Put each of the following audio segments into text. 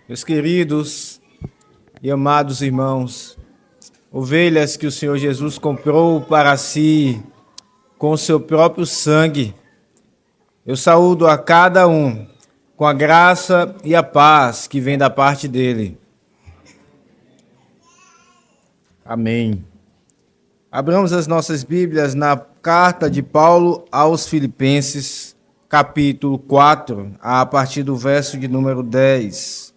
Meus queridos e amados irmãos, ovelhas que o Senhor Jesus comprou para si com o seu próprio sangue, eu saúdo a cada um com a graça e a paz que vem da parte dele. Amém. Abramos as nossas Bíblias na carta de Paulo aos Filipenses, capítulo 4, a partir do verso de número 10.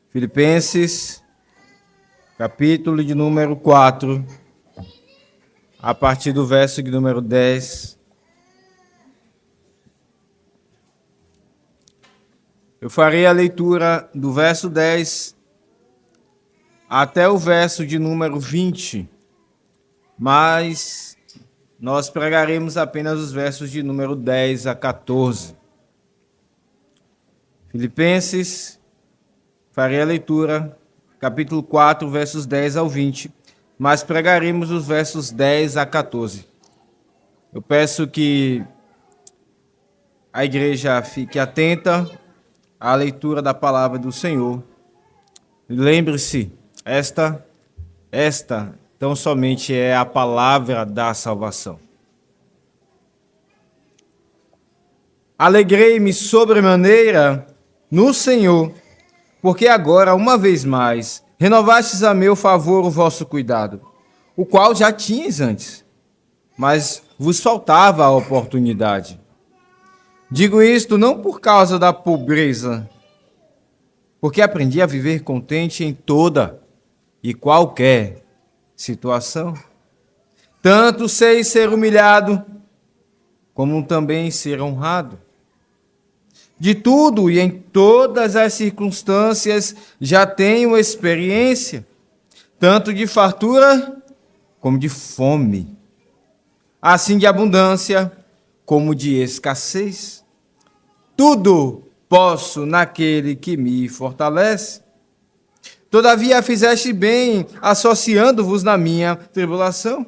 Filipenses, capítulo de número 4, a partir do verso de número 10. Eu farei a leitura do verso 10 até o verso de número 20, mas nós pregaremos apenas os versos de número 10 a 14. Filipenses, farei a leitura, capítulo 4, versos 10 ao 20, mas pregaremos os versos 10 a 14. Eu peço que a igreja fique atenta à leitura da palavra do Senhor. Lembre-se, esta tão somente é a palavra da salvação. Alegrei-me sobremaneira no Senhor, porque agora, uma vez mais, renovastes a meu favor o vosso cuidado, o qual já tinhas antes, mas vos faltava a oportunidade. Digo isto não por causa da pobreza, porque aprendi a viver contente em toda e qualquer situação. Tanto sei ser humilhado, como também ser honrado. De tudo e em todas as circunstâncias já tenho experiência, tanto de fartura como de fome, assim de abundância como de escassez. Tudo posso naquele que me fortalece. Todavia fizeste bem, associando-vos na minha tribulação.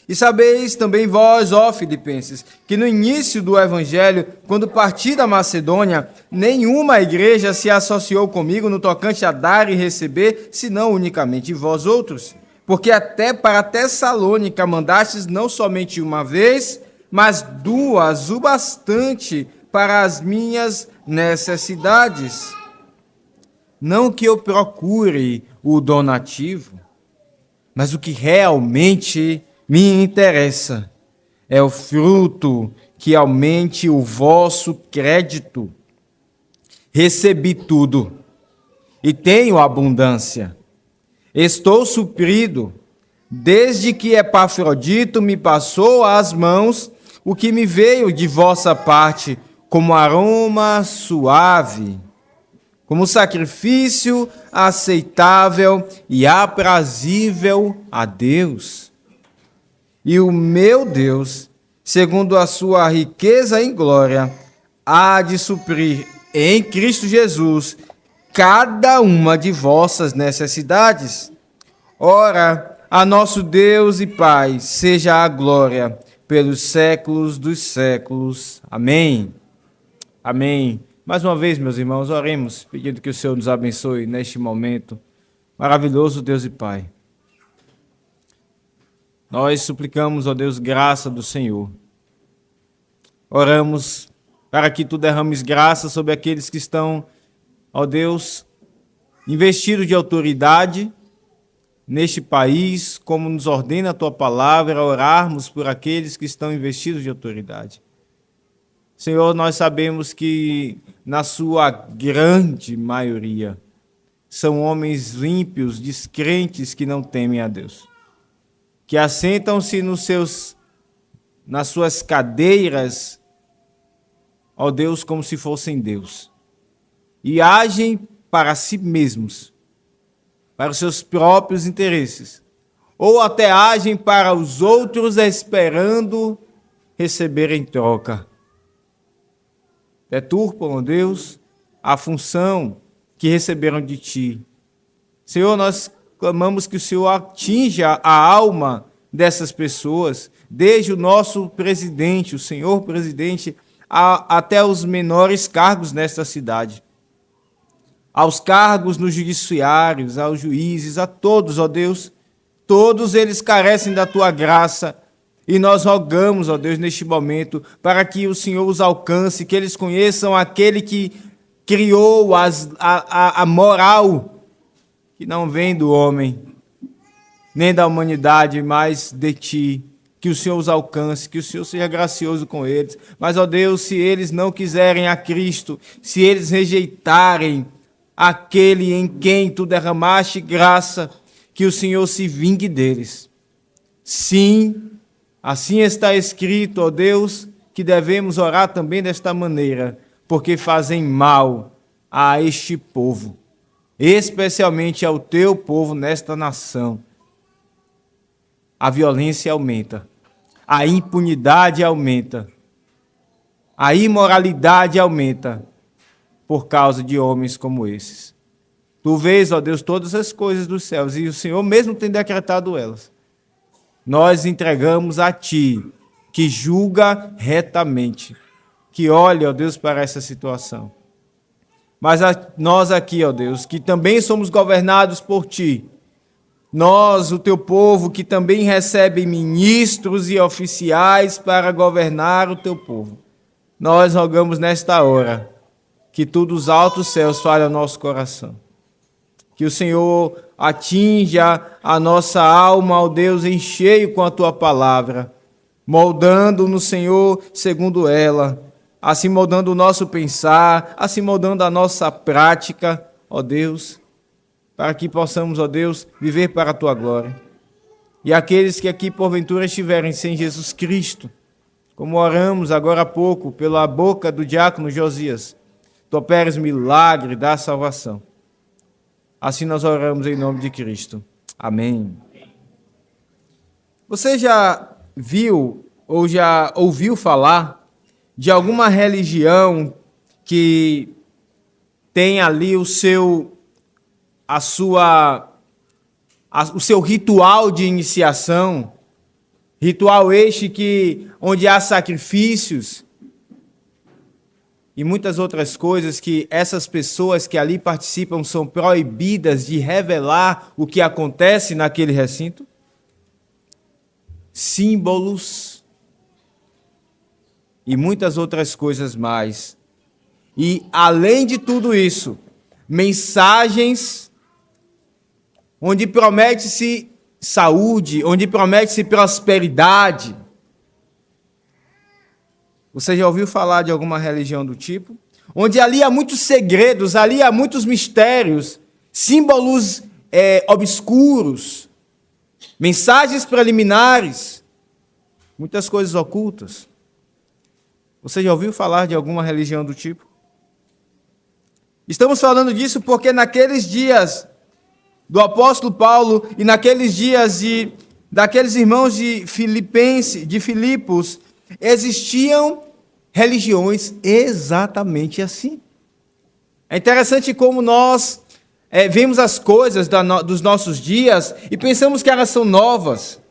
E sabeis também vós, ó Filipenses, que no início do Evangelho, quando parti da Macedônia, nenhuma igreja se associou comigo no tocante a dar e receber, senão unicamente vós outros. Porque até para Tessalônica mandastes não somente uma vez, mas duas, o bastante para as minhas necessidades. Não que eu procure o donativo, mas o que realmente me interessa é o fruto que aumente o vosso crédito. Recebi tudo e tenho abundância. Estou suprido, desde que Epafrodito me passou às mãos o que me veio de vossa parte como aroma suave, como sacrifício aceitável e aprazível a Deus. E o meu Deus, segundo a sua riqueza em glória, há de suprir em Cristo Jesus cada uma de vossas necessidades. Ora, a nosso Deus e Pai seja a glória pelos séculos dos séculos. Amém. Amém. Mais uma vez, meus irmãos, oremos, pedindo que o Senhor nos abençoe neste momento. Maravilhoso Deus e Pai. Nós suplicamos, ó Deus, graça do Senhor. Oramos para que Tu derrames graça sobre aqueles que estão, ó Deus, investidos de autoridade neste país, como nos ordena a Tua palavra, orarmos por aqueles que estão investidos de autoridade. Senhor, nós sabemos que, na sua grande maioria, são homens ímpios, descrentes, que não temem a Deus, que assentam-se nas suas cadeiras, ó Deus, como se fossem Deus, e agem para si mesmos, para os seus próprios interesses, ou até agem para os outros esperando receber em troca. Deturpam, ó Deus, a função que receberam de Ti. Senhor, nós clamamos que o Senhor atinja a alma dessas pessoas, desde o nosso presidente, o senhor presidente, até os menores cargos nesta cidade. aos cargos nos judiciários, aos juízes, a todos, ó Deus, todos eles carecem da tua graça, e nós rogamos, ó Deus, neste momento, para que o Senhor os alcance, que eles conheçam aquele que criou a moral, que não vem do homem, nem da humanidade, mas de ti. Que o Senhor os alcance, que o Senhor seja gracioso com eles. Mas, ó Deus, se eles não quiserem a Cristo, se eles rejeitarem aquele em quem tu derramaste graça, que o Senhor se vingue deles. Sim, assim está escrito, ó Deus, que devemos orar também desta maneira, porque fazem mal a este povo, especialmente ao teu povo nesta nação. A violência aumenta, a impunidade aumenta, a imoralidade aumenta por causa de homens como esses. Tu vês, ó Deus, todas as coisas dos céus e o Senhor mesmo tem decretado elas. Nós entregamos a Ti, que julga retamente, que olha, ó Deus, para essa situação. Mas nós aqui, ó Deus, que também somos governados por Ti, nós, o Teu povo, que também recebe ministros e oficiais para governar o Teu povo, nós rogamos nesta hora que tu dos altos céus fale ao nosso coração. Que o Senhor atinja a nossa alma, ó Deus, em cheio com a Tua palavra, moldando no Senhor segundo ela, assim moldando o nosso pensar, assim moldando a nossa prática, ó Deus, para que possamos, ó Deus, viver para a Tua glória. E aqueles que aqui porventura estiverem sem Jesus Cristo, como oramos agora há pouco pela boca do diácono Josias, Tu operes milagre da salvação. Assim nós oramos em nome de Cristo. Amém. Você já viu ou já ouviu falar de alguma religião que tem ali o seu ritual de iniciação, ritual este onde há sacrifícios e muitas outras coisas que essas pessoas que ali participam são proibidas de revelar o que acontece naquele recinto? Símbolos e muitas outras coisas mais. E, além de tudo isso, mensagens onde promete-se saúde, onde promete-se prosperidade. Você já ouviu falar de alguma religião do tipo? Onde ali há muitos segredos, ali há muitos mistérios, símbolos obscuros, mensagens preliminares, muitas coisas ocultas. Você já ouviu falar de alguma religião do tipo? Estamos falando disso porque naqueles dias do apóstolo Paulo e naqueles dias daqueles irmãos de Filipos, existiam religiões exatamente assim. É interessante como nós vemos as coisas dos nossos dias e pensamos que elas são novas,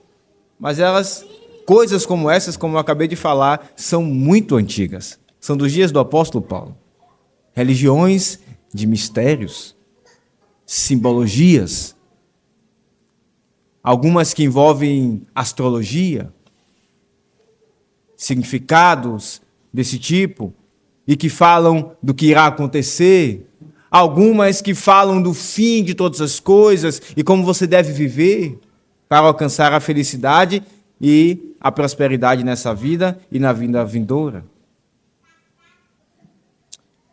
mas coisas como essas, como eu acabei de falar, são muito antigas. São dos dias do apóstolo Paulo. Religiões de mistérios, simbologias, algumas que envolvem astrologia, significados desse tipo, e que falam do que irá acontecer, algumas que falam do fim de todas as coisas e como você deve viver para alcançar a felicidade e a prosperidade nessa vida e na vida vindoura.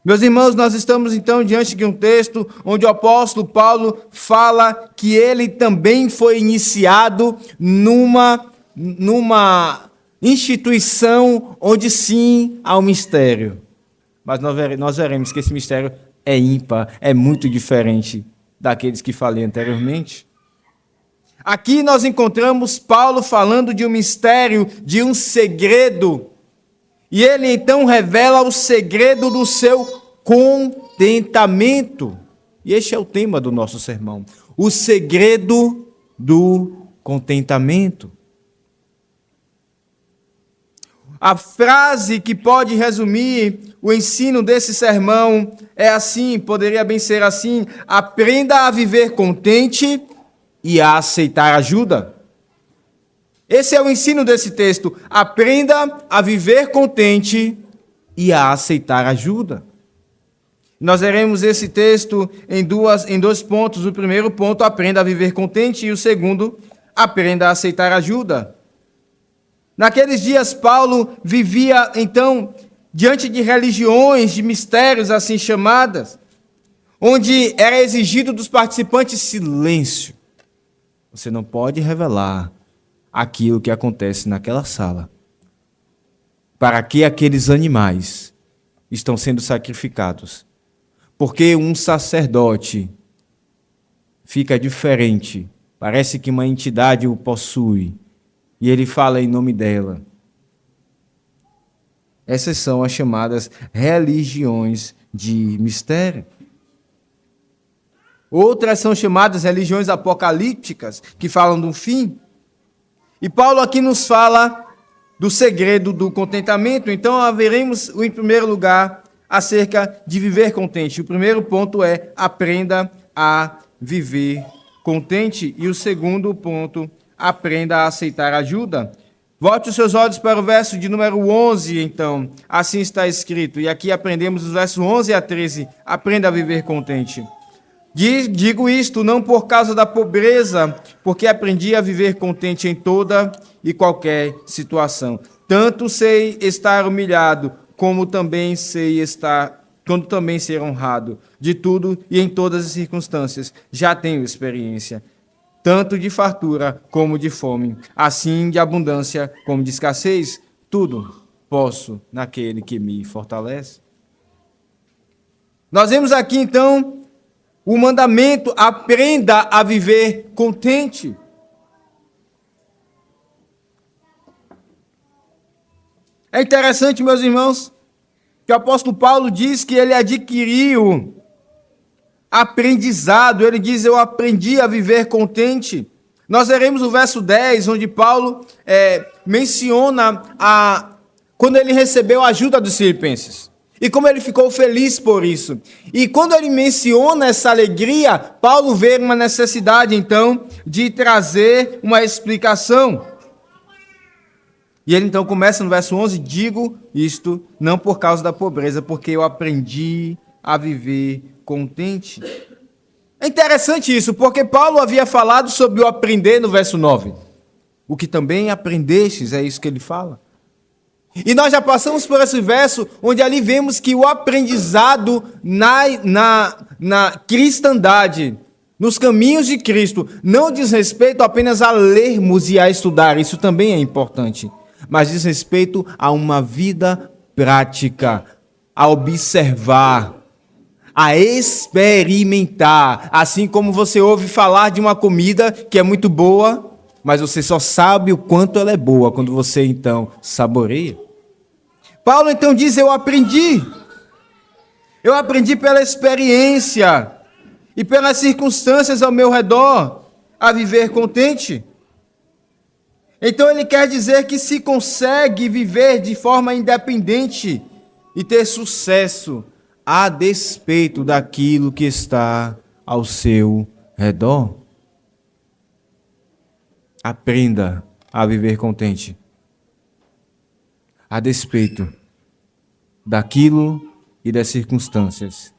Meus irmãos, nós estamos então diante de um texto onde o apóstolo Paulo fala que ele também foi iniciado numa instituição onde sim há um mistério. Mas nós veremos que esse mistério é ímpar, é muito diferente daqueles que falei anteriormente. Aqui nós encontramos Paulo falando de um mistério, de um segredo. E ele então revela o segredo do seu contentamento. E este é o tema do nosso sermão. O segredo do contentamento. A frase que pode resumir o ensino desse sermão é assim, poderia bem ser assim: aprenda a viver contente e a aceitar ajuda. Esse é o ensino desse texto. Aprenda a viver contente e a aceitar ajuda. Nós veremos esse texto em dois pontos. O primeiro ponto, aprenda a viver contente, e o segundo, aprenda a aceitar ajuda. Naqueles dias, Paulo vivia, então, diante de religiões, de mistérios assim chamadas, onde era exigido dos participantes silêncio. Você não pode revelar aquilo que acontece naquela sala. Para que aqueles animais estão sendo sacrificados? Porque um sacerdote fica diferente, parece que uma entidade o possui, e ele fala em nome dela. Essas são as chamadas religiões de mistério. Outras são chamadas religiões apocalípticas, que falam do fim. E Paulo aqui nos fala do segredo do contentamento. Então, veremos, em primeiro lugar, acerca de viver contente. O primeiro ponto é: aprenda a viver contente. E o segundo ponto, aprenda a aceitar ajuda. Volte os seus olhos para o verso de número 11, então. Assim está escrito. E aqui aprendemos os versos 11 a 13. Aprenda a viver contente. Digo isto não por causa da pobreza, porque aprendi a viver contente em toda e qualquer situação. Tanto sei estar humilhado, como também sei ser honrado. De tudo e em todas as circunstâncias já tenho experiência, tanto de fartura como de fome, assim de abundância como de escassez. Tudo posso naquele que me fortalece. Nós vemos aqui, então, o mandamento: aprenda a viver contente. É interessante, meus irmãos, que o apóstolo Paulo diz que ele adquiriu aprendizado. Ele diz: eu aprendi a viver contente. Nós veremos o verso 10, onde Paulo menciona quando ele recebeu a ajuda dos filipenses. E como ele ficou feliz por isso. E quando ele menciona essa alegria, Paulo vê uma necessidade, então, de trazer uma explicação. E ele, então, começa no verso 11: digo isto não por causa da pobreza, porque eu aprendi a viver contente. É interessante isso, porque Paulo havia falado sobre o aprender no verso 9. O que também aprendestes, é isso que ele fala. E nós já passamos por esse verso, onde ali vemos que o aprendizado na cristandade, nos caminhos de Cristo, não diz respeito apenas a lermos e a estudar, isso também é importante, mas diz respeito a uma vida prática, a observar, a experimentar. Assim como você ouve falar de uma comida que é muito boa, mas você só sabe o quanto ela é boa quando você, então, saboreia. Paulo, então, diz: eu aprendi pela experiência e pelas circunstâncias ao meu redor a viver contente. Então, ele quer dizer que se consegue viver de forma independente e ter sucesso a despeito daquilo que está ao seu redor. Aprenda a viver contente a despeito daquilo e das circunstâncias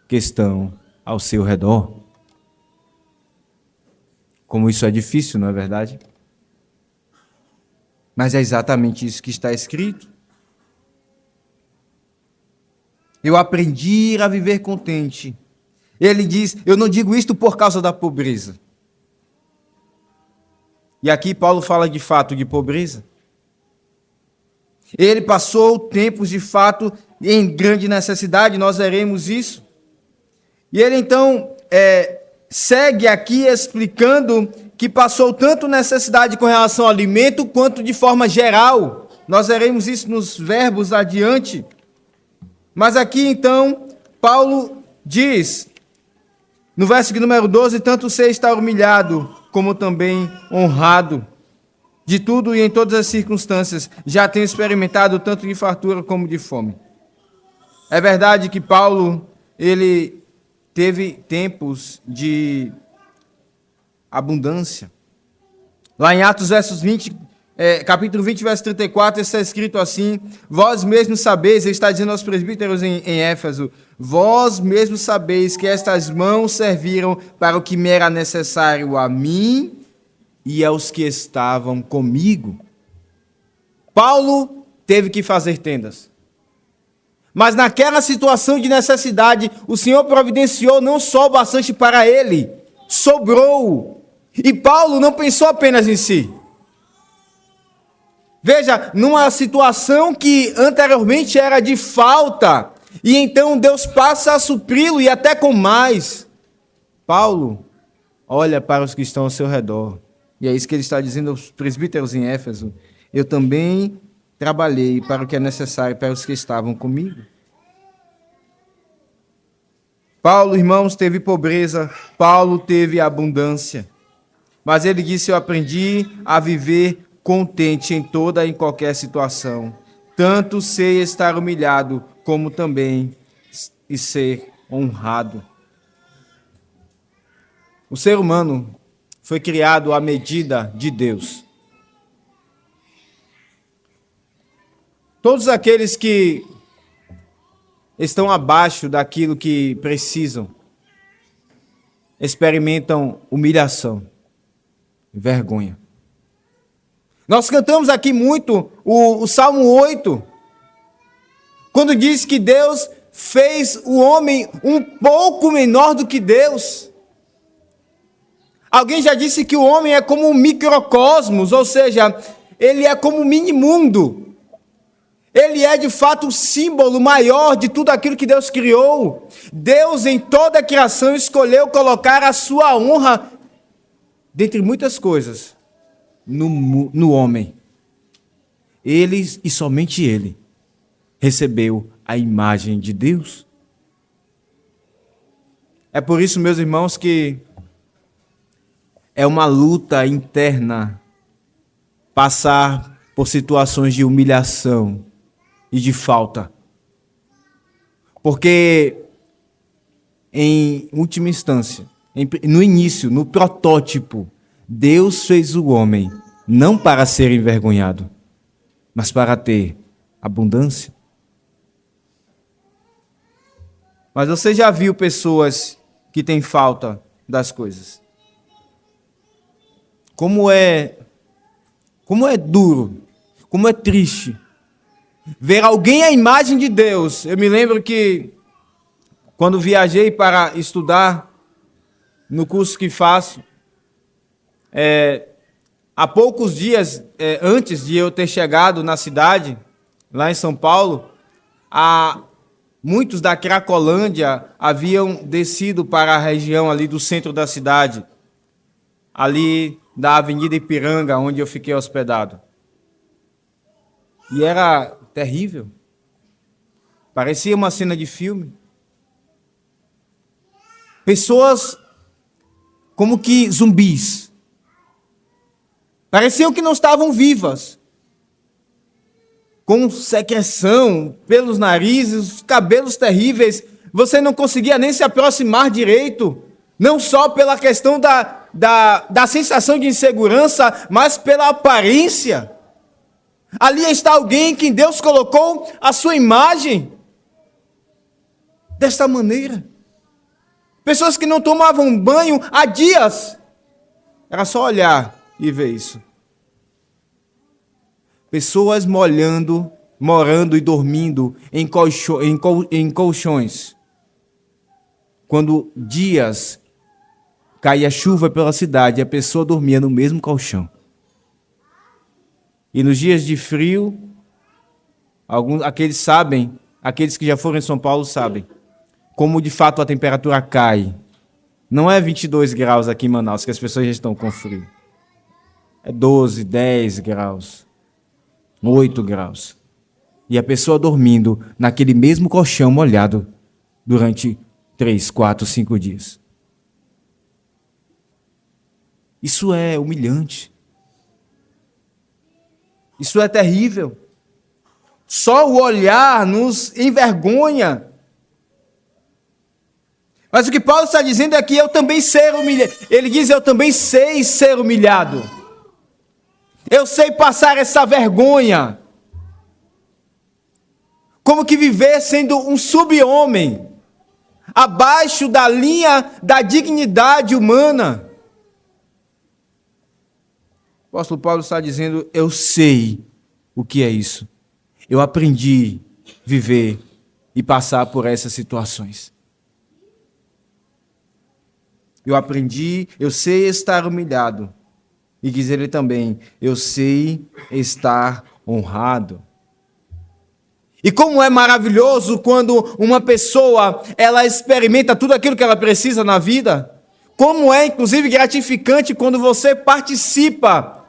que estão ao seu redor. Como isso é difícil, não é verdade? Mas é exatamente isso que está escrito. Eu aprendi a viver contente. Ele diz: eu não digo isto por causa da pobreza. E aqui Paulo fala de fato de pobreza. Ele passou tempos, de fato, em grande necessidade, nós veremos isso. E ele, então, segue aqui explicando que passou tanto necessidade com relação ao alimento, quanto de forma geral. Nós veremos isso nos verbos adiante. Mas aqui, então, Paulo diz, no verso número 12, tanto sei estar humilhado, como também honrado. De tudo e em todas as circunstâncias, já tenho experimentado tanto de fartura como de fome. É verdade que Paulo, ele teve tempos de abundância. Lá em Atos, capítulo 20, verso 34, está escrito assim: vós mesmos sabeis, ele está dizendo aos presbíteros em Éfeso, vós mesmos sabeis que estas mãos serviram para o que me era necessário a mim e aos que estavam comigo. Paulo teve que fazer tendas. Mas naquela situação de necessidade, o Senhor providenciou não só o bastante para ele, sobrou. E Paulo não pensou apenas em si. Veja, numa situação que anteriormente era de falta, e então Deus passa a supri-lo e até com mais. Paulo olha para os que estão ao seu redor. E é isso que ele está dizendo aos presbíteros em Éfeso. Eu também trabalhei para o que é necessário para os que estavam comigo. Paulo, irmãos, teve pobreza, Paulo teve abundância. Mas ele disse: eu aprendi a viver contente em toda e em qualquer situação. Tanto sei estar humilhado, como também e ser honrado. O ser humano foi criado à medida de Deus. Todos aqueles que estão abaixo daquilo que precisam experimentam humilhação, vergonha. Nós cantamos aqui muito o Salmo 8, quando diz que Deus fez o homem um pouco menor do que Deus. Alguém já disse que o homem é como um microcosmos, ou seja, ele é como um mini-mundo. Ele é, de fato, o símbolo maior de tudo aquilo que Deus criou. Deus, em toda a criação, escolheu colocar a sua honra, dentre muitas coisas, no homem. Ele, e somente ele, recebeu a imagem de Deus. É por isso, meus irmãos, que é uma luta interna passar por situações de humilhação e de falta. Porque, em última instância, no início, no protótipo, Deus fez o homem não para ser envergonhado, mas para ter abundância. Mas você já viu pessoas que têm falta das coisas? Como é duro, como é triste ver alguém à imagem de Deus. Eu me lembro que quando viajei para estudar no curso que faço, há poucos dias antes de eu ter chegado na cidade, lá em São Paulo, muitos da Cracolândia haviam descido para a região ali do centro da cidade, ali da Avenida Ipiranga, onde eu fiquei hospedado. E era terrível. Parecia uma cena de filme. Pessoas como que zumbis. Pareciam que não estavam vivas. Com secreção pelos narizes, cabelos terríveis. Você não conseguia nem se aproximar direito. Não só pela questão da sensação de insegurança, mas pela aparência. Ali está alguém que Deus colocou a sua imagem desta maneira. Pessoas que não tomavam banho há dias. Era só olhar e ver isso. Pessoas morando e dormindo em colchões. Quando dias caía chuva pela cidade, a pessoa dormia no mesmo colchão. E nos dias de frio, aqueles que já foram em São Paulo sabem, como de fato a temperatura cai. Não é 22 graus aqui em Manaus, que as pessoas já estão com frio. É 12, 10 graus, 8 graus. E a pessoa dormindo naquele mesmo colchão molhado durante 3, 4, 5 dias. Isso é humilhante. Isso é terrível. Só o olhar nos envergonha. Mas o que Paulo está dizendo é que eu também sei humilhado. Ele diz, eu também sei ser humilhado. Eu sei passar essa vergonha. Como que viver sendo um sub-homem, abaixo da linha da dignidade humana. O apóstolo Paulo está dizendo, eu sei o que é isso. Eu aprendi a viver e passar por essas situações. Eu sei estar humilhado. E diz ele também, eu sei estar honrado. E como é maravilhoso quando uma pessoa, ela experimenta tudo aquilo que ela precisa na vida. Como é, inclusive, gratificante quando você participa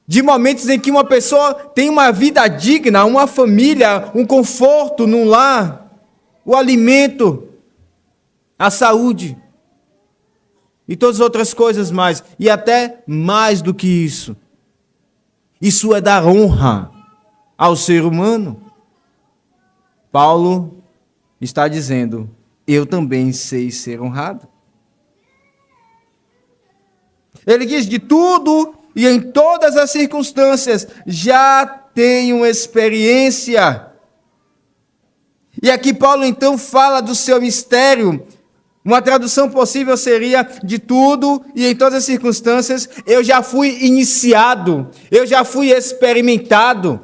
de momentos em que uma pessoa tem uma vida digna, uma família, um conforto no lar, o alimento, a saúde e todas as outras coisas mais. E até mais do que isso. Isso é dar honra ao ser humano. Paulo está dizendo, eu também sei ser honrado. Ele diz, de tudo e em todas as circunstâncias, já tenho experiência. E aqui Paulo então fala do seu mistério. Uma tradução possível seria, de tudo e em todas as circunstâncias, eu já fui iniciado, eu já fui experimentado.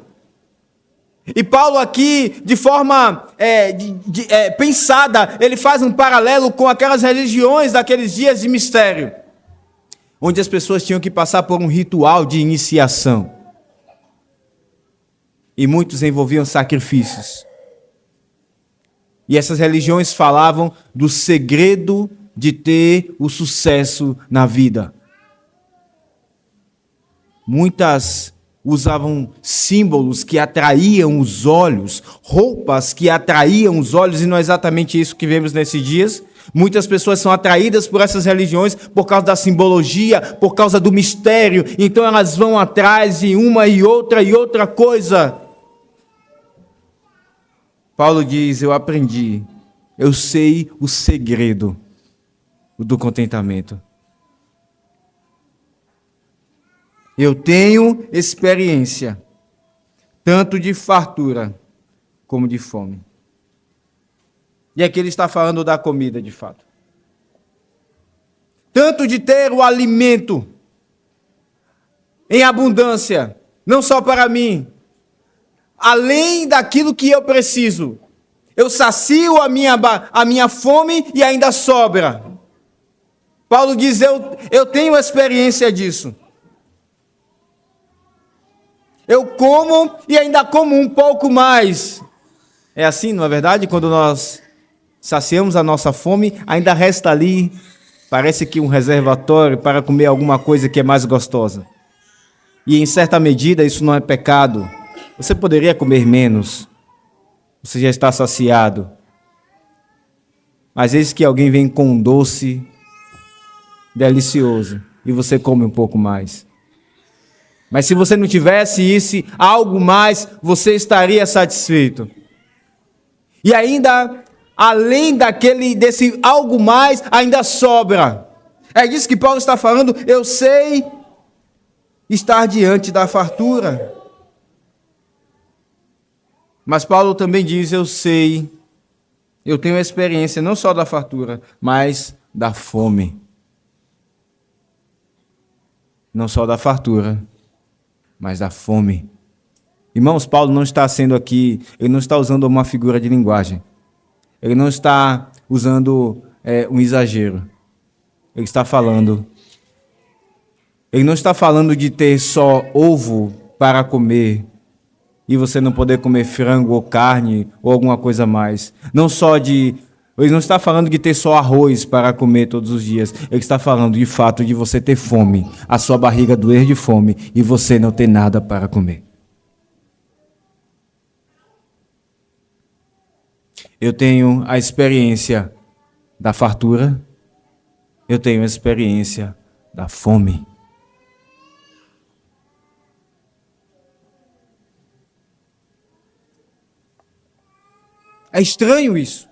E Paulo aqui, de forma pensada, ele faz um paralelo com aquelas religiões daqueles dias de mistério, onde as pessoas tinham que passar por um ritual de iniciação. E muitos envolviam sacrifícios. E essas religiões falavam do segredo de ter o sucesso na vida. Muitas usavam símbolos que atraíam os olhos, roupas que atraíam os olhos, e não é exatamente isso que vemos nesses dias. Muitas pessoas são atraídas por essas religiões por causa da simbologia, por causa do mistério, então elas vão atrás de uma e outra coisa. Paulo diz, eu aprendi, eu sei o segredo do contentamento. Eu tenho experiência, tanto de fartura como de fome. E aqui ele está falando da comida, de fato. Tanto de ter o alimento em abundância, não só para mim, além daquilo que eu preciso. Eu sacio a minha fome e ainda sobra. Paulo diz, eu tenho experiência disso. Eu como e ainda como um pouco mais. É assim, não é verdade? Quando nós saciamos a nossa fome, ainda resta ali, parece que um reservatório para comer alguma coisa que é mais gostosa. E em certa medida isso não é pecado. Você poderia comer menos. Você já está saciado. Mas eis que alguém vem com um doce delicioso e você come um pouco mais. Mas se você não tivesse isso, algo mais, você estaria satisfeito. E ainda, além desse algo mais, ainda sobra. É disso que Paulo está falando. Eu sei estar diante da fartura. Mas Paulo também diz, eu tenho experiência não só da fartura, mas da fome. Não só da fartura, mas da fome. Irmãos, Paulo não está sendo aqui, ele não está usando uma figura de linguagem. Ele não está usando um exagero. Ele não está falando de ter só ovo para comer e você não poder comer frango ou carne ou alguma coisa mais. Ele não está falando de ter só arroz para comer todos os dias. Ele está falando de fato de você ter fome, a sua barriga doer de fome e você não ter nada para comer. Eu tenho a experiência da fartura, eu tenho a experiência da fome. É estranho isso.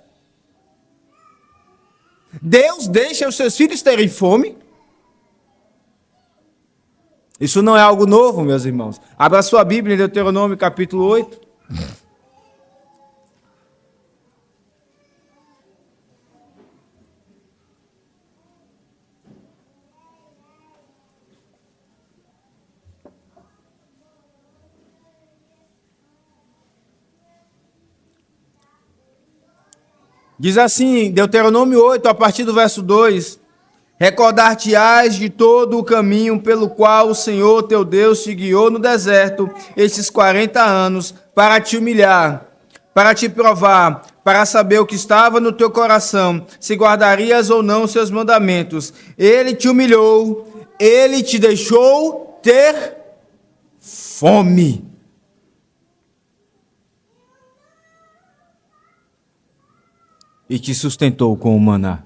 Deus deixa os seus filhos terem fome? Isso não é algo novo, meus irmãos. Abra sua Bíblia em Deuteronômio capítulo 8. Diz assim, Deuteronômio 8, a partir do verso 2: Recordar-te-ás de todo o caminho pelo qual o Senhor teu Deus te guiou no deserto estes 40 anos, para te humilhar, para te provar, para saber o que estava no teu coração, se guardarias ou não os seus mandamentos. Ele te humilhou, ele te deixou ter fome. E te sustentou com o maná.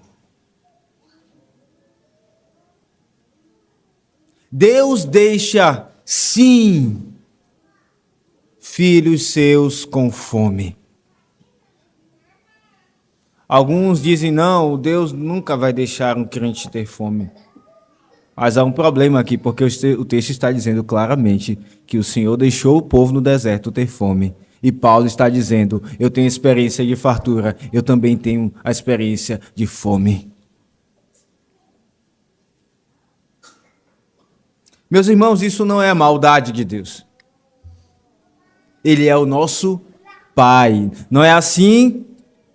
Deus deixa, sim, filhos seus com fome. Alguns dizem, não, Deus nunca vai deixar um crente ter fome. Mas há um problema aqui, porque o texto está dizendo claramente que o Senhor deixou o povo no deserto ter fome. E Paulo está dizendo, eu tenho experiência de fartura, eu também tenho a experiência de fome. Meus irmãos, isso não é a maldade de Deus. Ele é o nosso Pai. Não é assim,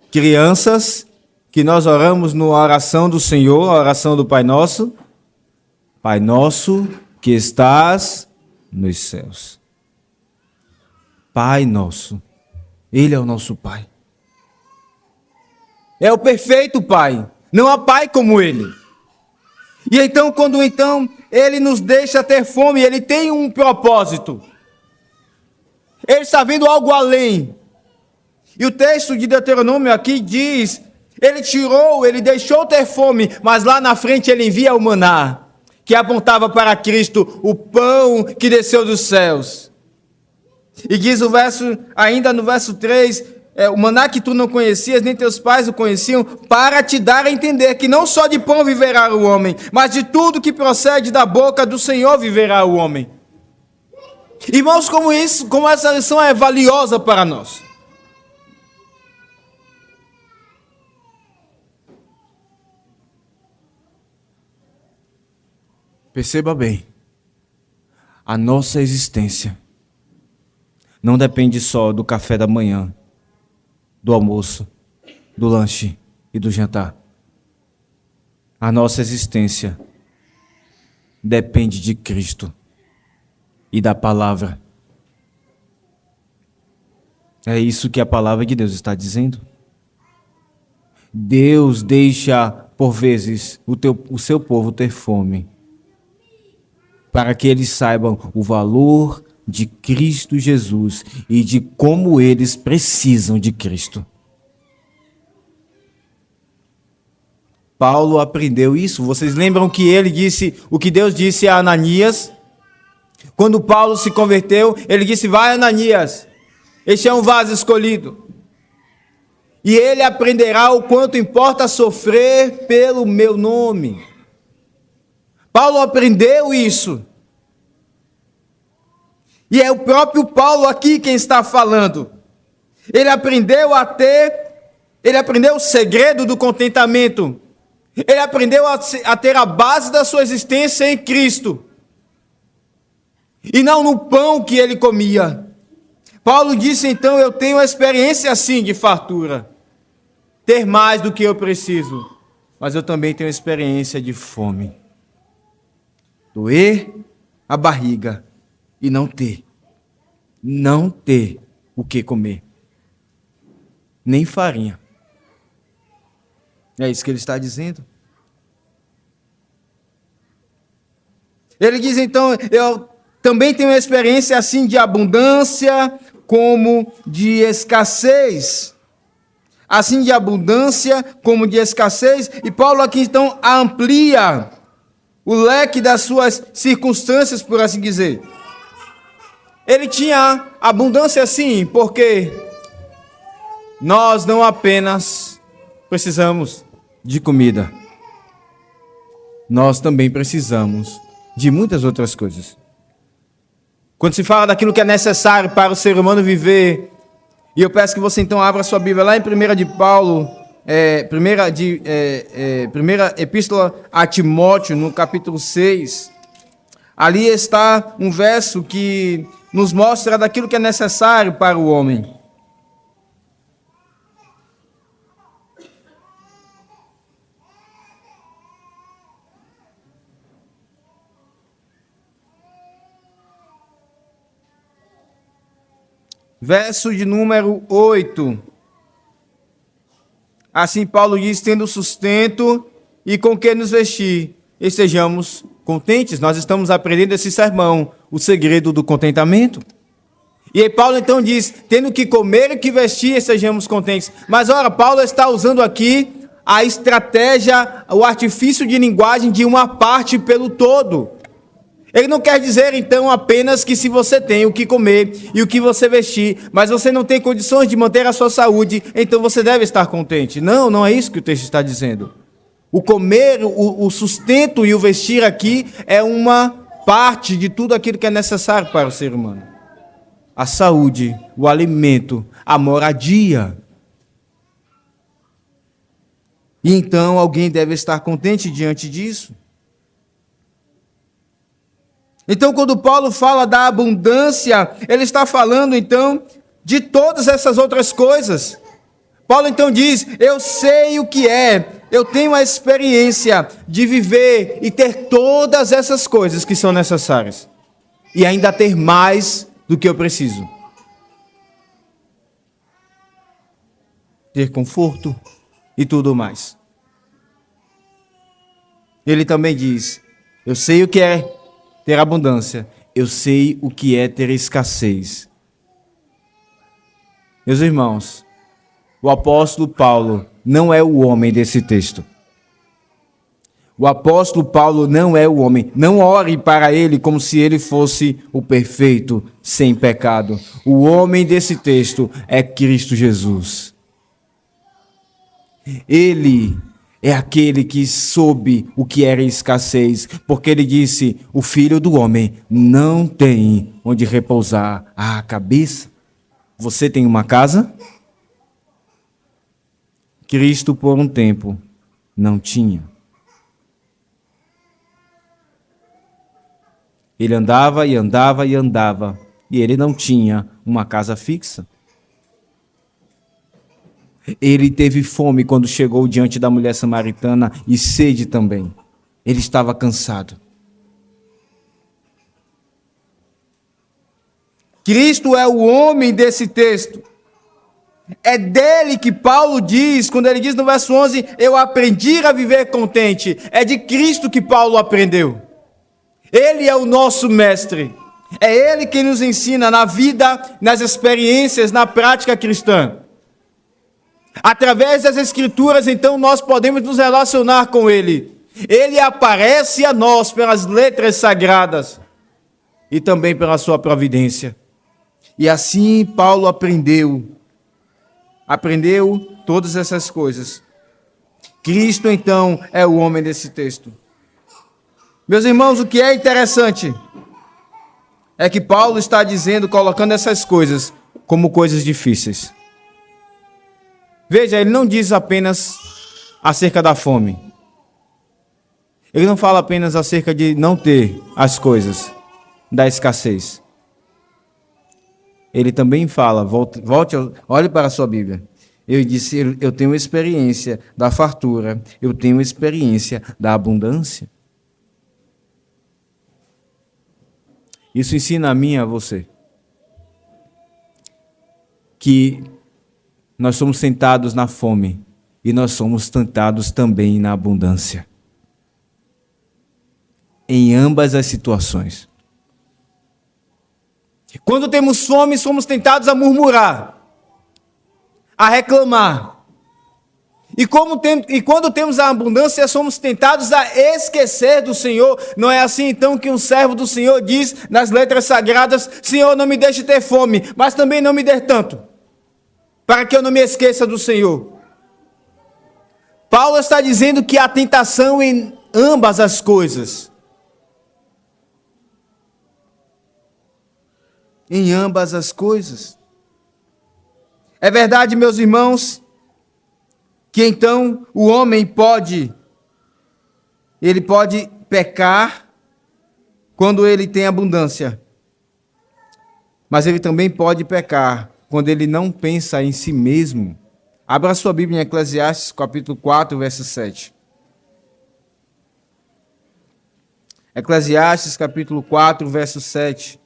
crianças, que nós oramos na oração do Senhor, a oração do Pai Nosso? Pai nosso que estás nos céus. Pai nosso. Ele é o nosso Pai. É o perfeito Pai. Não há Pai como Ele. E então, quando Ele nos deixa ter fome, Ele tem um propósito. Ele está vendo algo além. E o texto de Deuteronômio aqui diz, Ele deixou ter fome, mas lá na frente Ele envia o maná, que apontava para Cristo, o pão que desceu dos céus. E diz o verso, ainda no verso 3, o maná que tu não conhecias, nem teus pais o conheciam, para te dar a entender que não só de pão viverá o homem, mas de tudo que procede da boca do Senhor viverá o homem. Irmãos, como essa lição é valiosa para nós. Perceba bem, a nossa existência não depende só do café da manhã, do almoço, do lanche e do jantar. A nossa existência depende de Cristo e da palavra. É isso que a palavra de Deus está dizendo. Deus deixa, por vezes, o seu povo ter fome, para que eles saibam o valor de Cristo Jesus e de como eles precisam de Cristo. Paulo aprendeu isso. Vocês lembram que ele disse, o que Deus disse a Ananias? Quando Paulo se converteu, ele disse, vai Ananias, este é um vaso escolhido. E ele aprenderá o quanto importa sofrer pelo meu nome. Paulo aprendeu isso. E é o próprio Paulo aqui quem está falando. Ele aprendeu o segredo do contentamento. Ele aprendeu a ter a base da sua existência em Cristo. E não no pão que ele comia. Paulo disse então, eu tenho uma experiência assim de fartura. Ter mais do que eu preciso. Mas eu também tenho experiência de fome. Doer a barriga e não ter o que comer, nem farinha. É isso que ele está dizendo. Ele diz então, eu também tenho uma experiência assim de abundância como de escassez. Assim de abundância como de escassez. E Paulo aqui então amplia o leque das suas circunstâncias, por assim dizer. Ele tinha abundância sim, porque nós não apenas precisamos de comida, nós também precisamos de muitas outras coisas. Quando se fala daquilo que é necessário para o ser humano viver, e eu peço que você então abra sua Bíblia lá em 1 de Paulo, primeira epístola a Timóteo, no capítulo 6. Ali está um verso que nos mostra daquilo que é necessário para o homem. Verso de número 8. Assim Paulo diz, tendo sustento e com que nos vestir, estejamos contentes. Nós estamos aprendendo esse sermão, o segredo do contentamento. E aí Paulo então diz, tendo que comer e que vestir, estejamos contentes. Mas ora, Paulo está usando aqui a estratégia, o artifício de linguagem de uma parte pelo todo. Ele não quer dizer, então, apenas que se você tem o que comer e o que você vestir, mas você não tem condições de manter a sua saúde, então você deve estar contente. Não, não é isso que o texto está dizendo. O comer, o sustento e o vestir aqui é uma parte de tudo aquilo que é necessário para o ser humano. A saúde, o alimento, a moradia. E então alguém deve estar contente diante disso. Então, quando Paulo fala da abundância, ele está falando, então, de todas essas outras coisas. Paulo, então, diz, eu sei o que é, eu tenho a experiência de viver e ter todas essas coisas que são necessárias. E ainda ter mais do que eu preciso. Ter conforto e tudo mais. Ele também diz, eu sei o que é ter abundância, eu sei o que é ter escassez. Meus irmãos, o apóstolo Paulo não é o homem desse texto. O apóstolo Paulo não é o homem. Não ore para ele como se ele fosse o perfeito, sem pecado. O homem desse texto é Cristo Jesus. Ele é aquele que soube o que era escassez, porque ele disse, o filho do homem não tem onde repousar a cabeça. Você tem uma casa? Cristo, por um tempo, não tinha. Ele andava e andava e andava, e ele não tinha uma casa fixa. Ele teve fome quando chegou diante da mulher samaritana e sede também. Ele estava cansado. Cristo é o homem desse texto. É dele que Paulo diz, quando ele diz no verso 11, eu aprendi a viver contente. É de Cristo que Paulo aprendeu. Ele é o nosso mestre. É ele quem nos ensina na vida, nas experiências, na prática cristã. Através das Escrituras, então, nós podemos nos relacionar com Ele. Ele aparece a nós pelas letras sagradas e também pela sua providência. E assim Paulo aprendeu todas essas coisas. Cristo, então, é o homem desse texto. Meus irmãos, o que é interessante é que Paulo está dizendo, colocando essas coisas como coisas difíceis. Veja, ele não diz apenas acerca da fome. Ele não fala apenas acerca de não ter as coisas, da escassez. Ele também fala, olhe para a sua Bíblia. Ele disse, eu tenho experiência da fartura, eu tenho experiência da abundância. Isso ensina a mim e a você que nós somos tentados na fome e nós somos tentados também na abundância. Em ambas as situações. Quando temos fome, somos tentados a murmurar, a reclamar. E quando temos a abundância, somos tentados a esquecer do Senhor. Não é assim então que um servo do Senhor diz nas letras sagradas, Senhor, não me deixe ter fome, mas também não me dê tanto. para que eu não me esqueça do Senhor. Paulo está dizendo que há tentação em ambas as coisas. Em ambas as coisas. É verdade, meus irmãos, que então o homem pode pecar quando ele tem abundância. Mas ele também pode pecar quando ele não pensa em si mesmo. Abra sua Bíblia em Eclesiastes, capítulo 4, verso 7. Eclesiastes, capítulo 4, verso 7.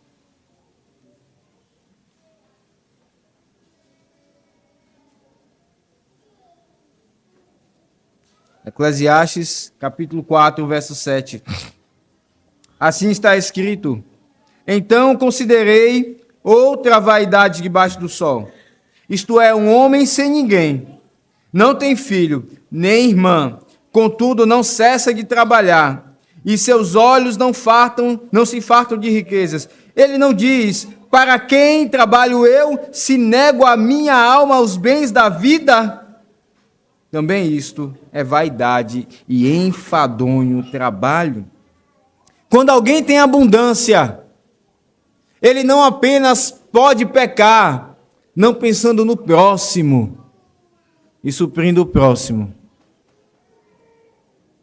Eclesiastes, capítulo 4, verso 7. Assim está escrito: então considerei outra vaidade debaixo do sol. Isto é, um homem sem ninguém, não tem filho, nem irmã, contudo não cessa de trabalhar, e seus olhos não se fartam de riquezas. Ele não diz: para quem trabalho eu, se nego a minha alma aos bens da vida? Também isto é vaidade e enfadonho trabalho. Quando alguém tem abundância, ele não apenas pode pecar, não pensando no próximo e suprindo o próximo,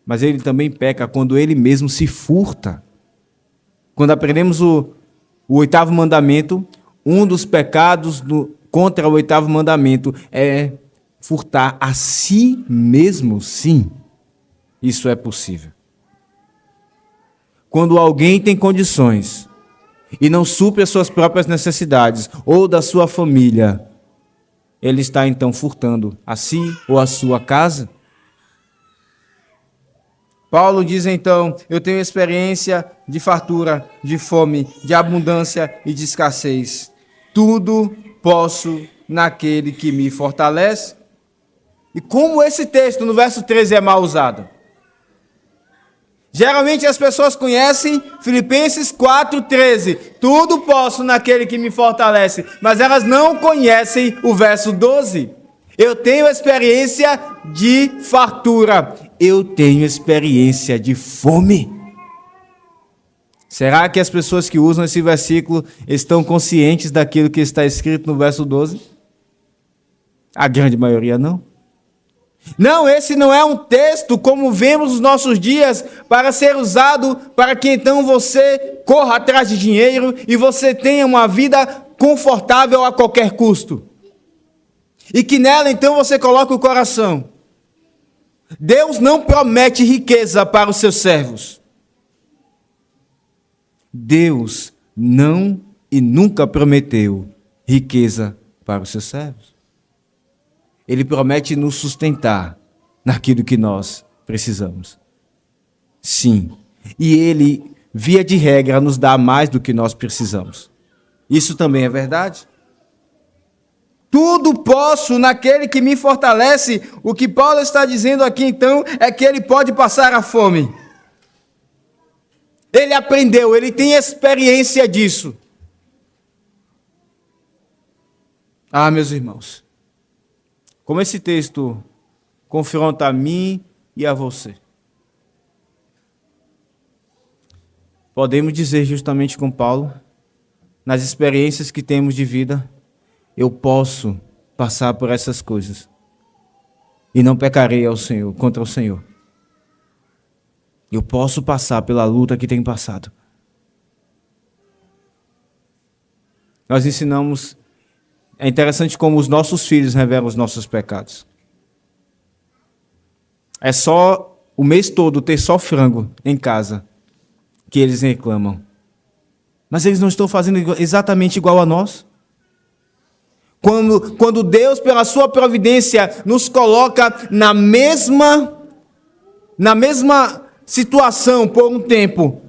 mas ele também peca quando ele mesmo se furta. Quando aprendemos o 8º mandamento, um dos pecados contra o 8º mandamento é furtar a si mesmo. Sim, isso é possível. Quando alguém tem condições e não supre as suas próprias necessidades ou da sua família, ele está então furtando a si ou a sua casa. Paulo diz então: eu tenho experiência de fartura, de fome, de abundância e de escassez. Tudo posso naquele que me fortalece. E como esse texto no verso 13 é mal usado? Geralmente as pessoas conhecem Filipenses 4,13. Tudo posso naquele que me fortalece. Mas elas não conhecem o verso 12. Eu tenho experiência de fartura. Eu tenho experiência de fome. Será que as pessoas que usam esse versículo estão conscientes daquilo que está escrito no verso 12? A grande maioria não. Não, esse não é um texto como vemos nos nossos dias para ser usado para que então você corra atrás de dinheiro e você tenha uma vida confortável a qualquer custo. E que nela então você coloque o coração. Deus não promete riqueza para os seus servos. Deus não e nunca prometeu riqueza para os seus servos. Ele promete nos sustentar naquilo que nós precisamos. Sim. E Ele, via de regra, nos dá mais do que nós precisamos. Isso também é verdade. Tudo posso naquele que me fortalece. O que Paulo está dizendo aqui, então, é que ele pode passar a fome. Ele aprendeu, ele tem experiência disso. Ah, meus irmãos, como esse texto confronta a mim e a você. Podemos dizer justamente com Paulo, nas experiências que temos de vida, eu posso passar por essas coisas e não pecarei ao Senhor, contra o Senhor. Eu posso passar pela luta que tenho passado. Nós ensinamos. É interessante como os nossos filhos revelam os nossos pecados. É só o mês todo ter só frango em casa que eles reclamam. Mas eles não estão fazendo exatamente igual a nós. Quando Deus, pela sua providência, nos coloca na mesma situação por um tempo,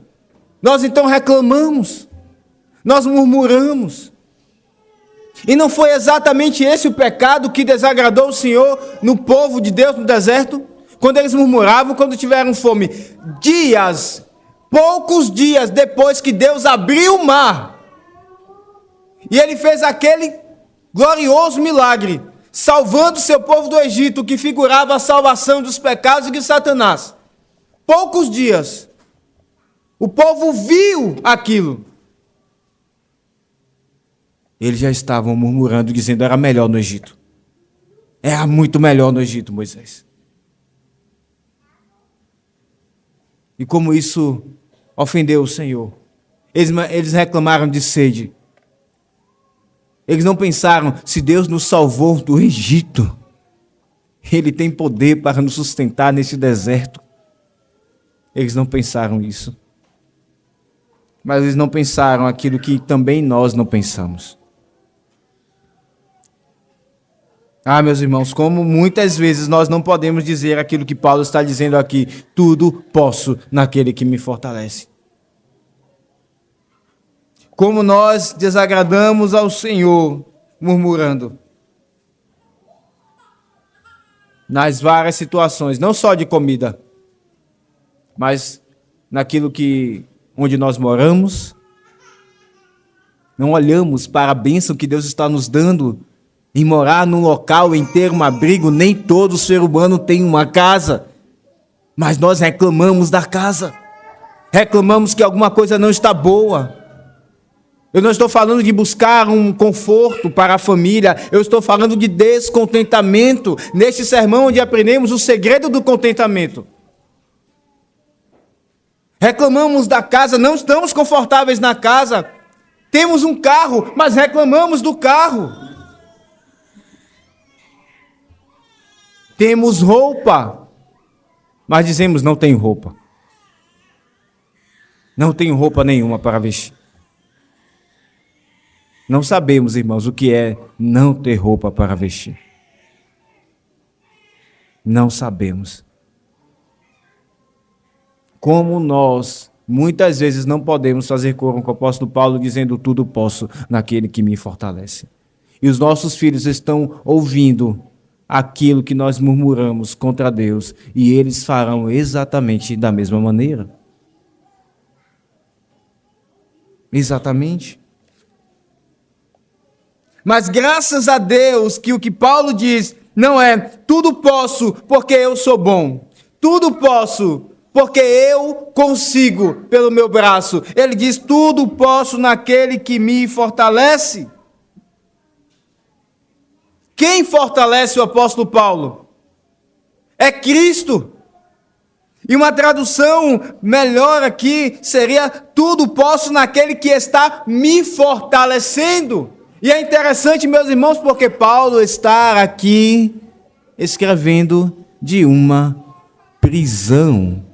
nós então reclamamos, nós murmuramos. E não foi exatamente esse o pecado que desagradou o Senhor no povo de Deus no deserto? Quando eles murmuravam, quando tiveram fome. Poucos dias depois que Deus abriu o mar, e Ele fez aquele glorioso milagre salvando seu povo do Egito, que figurava a salvação dos pecados de Satanás. Poucos dias, o povo viu aquilo. Eles já estavam murmurando, dizendo: era melhor no Egito. Era muito melhor no Egito, Moisés. E como isso ofendeu o Senhor. Eles reclamaram de sede. Eles não pensaram: se Deus nos salvou do Egito, Ele tem poder para nos sustentar nesse deserto. Eles não pensaram isso. Mas eles não pensaram aquilo que também nós não pensamos. Ah, meus irmãos, como muitas vezes nós não podemos dizer aquilo que Paulo está dizendo aqui: tudo posso naquele que me fortalece. Como nós desagradamos ao Senhor, murmurando. Nas várias situações, não só de comida, mas naquilo onde nós moramos. Não olhamos para a bênção que Deus está nos dando em morar num local, em ter um abrigo. Nem todo ser humano tem uma casa, mas nós reclamamos da casa. Reclamamos que alguma coisa não está boa. Eu não estou falando de buscar um conforto para a família, eu estou falando de descontentamento. Neste sermão onde aprendemos o segredo do contentamento. Reclamamos da casa, não estamos confortáveis na casa. Temos um carro, mas reclamamos do carro. Temos roupa, mas dizemos: não tenho roupa. Não tenho roupa nenhuma para vestir. Não sabemos, irmãos, o que é não ter roupa para vestir. Não sabemos. Como nós, muitas vezes, não podemos fazer coro com o apóstolo Paulo, dizendo: tudo posso naquele que me fortalece. E os nossos filhos estão ouvindo aquilo que nós murmuramos contra Deus, e eles farão exatamente da mesma maneira. Exatamente. Mas graças a Deus que o que Paulo diz não é: tudo posso porque eu sou bom, tudo posso porque eu consigo pelo meu braço. Ele diz: tudo posso naquele que me fortalece. Quem fortalece o apóstolo Paulo? É Cristo. E uma tradução melhor aqui seria: tudo posso naquele que está me fortalecendo. E é interessante, meus irmãos, porque Paulo está aqui escrevendo de uma prisão.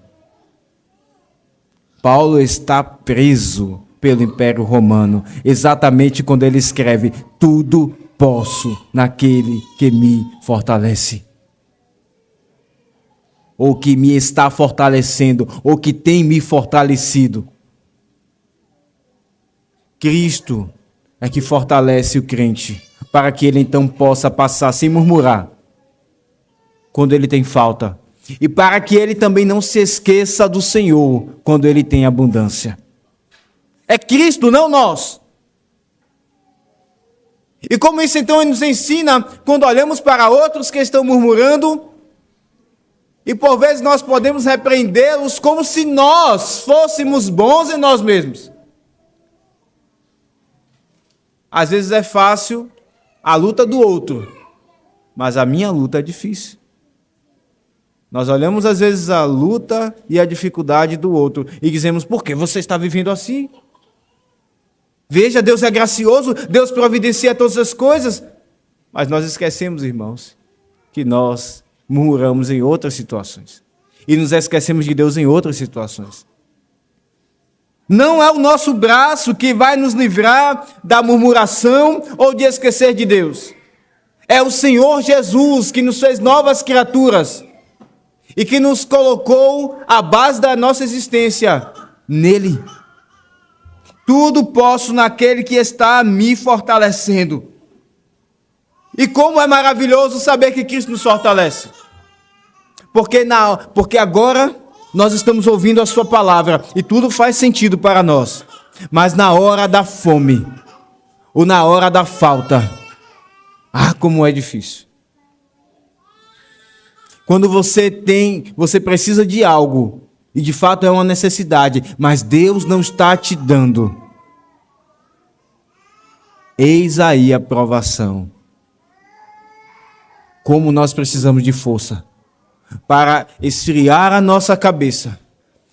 Paulo está preso pelo Império Romano, exatamente quando ele escreve: tudo posso naquele que me fortalece. Ou que me está fortalecendo, ou que tem me fortalecido. Cristo é que fortalece o crente, para que ele então possa passar sem murmurar, quando ele tem falta. E para que ele também não se esqueça do Senhor, quando ele tem abundância. É Cristo, não nós. E como isso então nos ensina, quando olhamos para outros que estão murmurando, e por vezes nós podemos repreendê-los como se nós fôssemos bons em nós mesmos. Às vezes é fácil a luta do outro, mas a minha luta é difícil. Nós olhamos às vezes a luta e a dificuldade do outro e dizemos: por que você está vivendo assim? Veja, Deus é gracioso, Deus providencia todas as coisas. Mas nós esquecemos, irmãos, que nós murmuramos em outras situações. E nos esquecemos de Deus em outras situações. Não é o nosso braço que vai nos livrar da murmuração ou de esquecer de Deus. É o Senhor Jesus que nos fez novas criaturas e que nos colocou à base da nossa existência nele. Tudo posso naquele que está me fortalecendo. E como é maravilhoso saber que Cristo nos fortalece. Porque agora nós estamos ouvindo a sua palavra e tudo faz sentido para nós. Mas na hora da fome ou na hora da falta, Ah, como é difícil. Quando você precisa de algo, e de fato é uma necessidade, mas Deus não está te dando. Eis aí a provação. Como nós precisamos de força para esfriar a nossa cabeça,